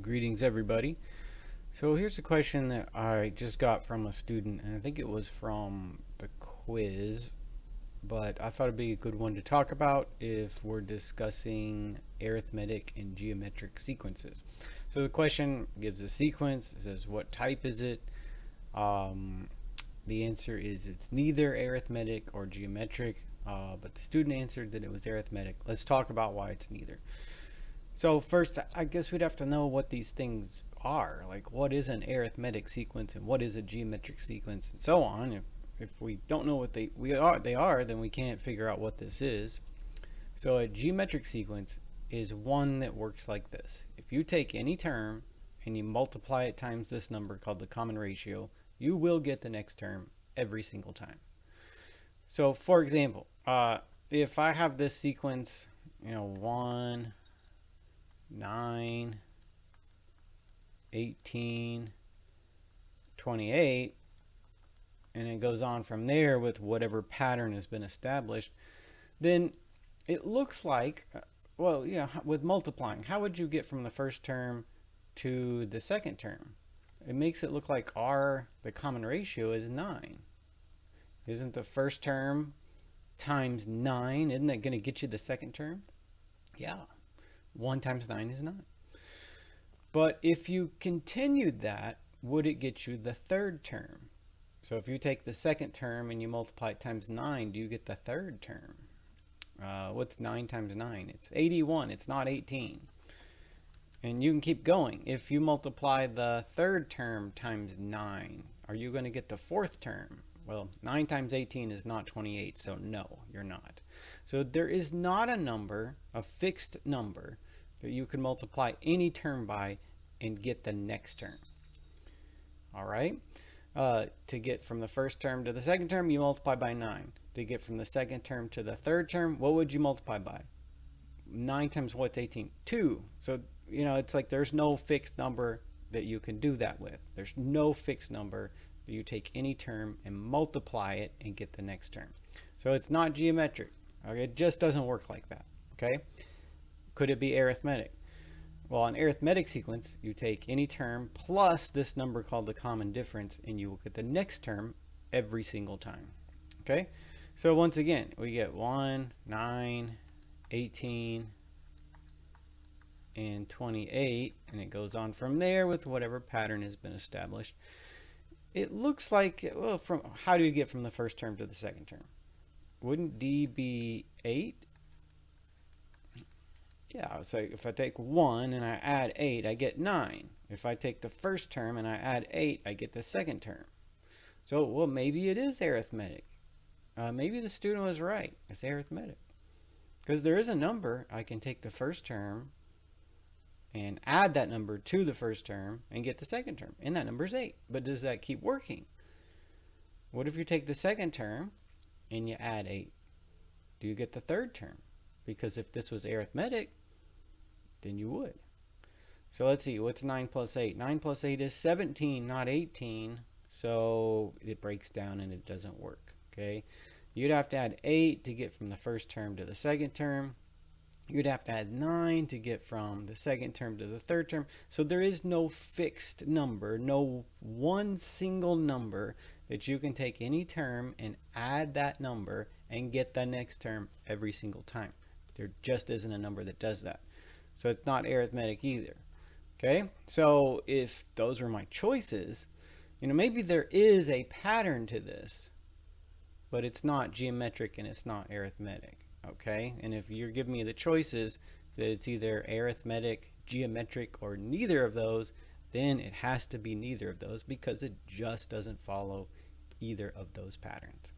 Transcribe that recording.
Greetings, everybody. So here's a question that I just got from a student, and I think it was from the quiz, but I thought it'd be a good one to talk about if we're discussing arithmetic and geometric sequences. So the question gives a sequence, it says what type is it? The answer is it's neither arithmetic or geometric, but the student answered that it was arithmetic. Let's talk about why it's neither. So first, I guess we'd have to know what these things are. Like, what is an arithmetic sequence and what is a geometric sequence, and so on. If we don't know what they are, then we can't figure out what this is. So a geometric sequence is one that works like this. If you take any term and you multiply it times this number called the common ratio, you will get the next term every single time. So for example, if I have this sequence, 1, 9, 18, 28, and it goes on from there with whatever pattern has been established, then it looks like, with multiplying, how would you get from the first term to the second term? It makes it look like the common ratio, is 9. Isn't the first term times 9, isn't that going to get you the second term? Yeah. 1 times 9 is 9. But if you continued that, would it get you the third term? So if you take the second term and you multiply it times 9, do you get the third term? What's 9 times 9? It's 81. It's not 18. And you can keep going. If you multiply the third term times 9, are you going to get the fourth term? Well, 9 times 18 is not 28, so no, you're not. So there is not a number, a fixed number, that you can multiply any term by and get the next term. All right? To get from the first term to the second term, you multiply by 9. To get from the second term to the third term, what would you multiply by? 9 times what's 18? 2. So, it's like there's no fixed number that you can do that with. There's no fixed number. You take any term and multiply it and get the next term. So it's not geometric. Okay? It just doesn't work like that. Okay? Could it be arithmetic? Well, an arithmetic sequence, you take any term plus this number called the common difference, and you will get the next term every single time. Okay? So once again, we get 1, 9, 18, and 28, and it goes on from there with whatever pattern has been established. It looks like, well, how do you get from the first term to the second term? Wouldn't D be 8? Yeah, so if I take 1 and I add 8, I get 9. If I take the first term and I add 8, I get the second term. So, well, maybe it is arithmetic. Maybe the student was right. It's arithmetic. Because there is a number, I can take the first term and add that number to the first term and get the second term. And that number is 8. But does that keep working? What if you take the second term and you add 8? Do you get the third term? Because if this was arithmetic, then you would. So let's see, what's 9 plus 8? 9 plus 8 is 17, not 18. So it breaks down and it doesn't work. Okay? You'd have to add 8 to get from the first term to the second term. You'd have to add 9 to get from the second term to the third term. So there is no fixed number, no one single number that you can take any term and add that number and get the next term every single time. There just isn't a number that does that. So it's not arithmetic either. Okay? So if those were my choices, maybe there is a pattern to this, but it's not geometric and it's not arithmetic. Okay? And if you're giving me the choices that it's either arithmetic, geometric, or neither of those, then it has to be neither of those because it just doesn't follow either of those patterns.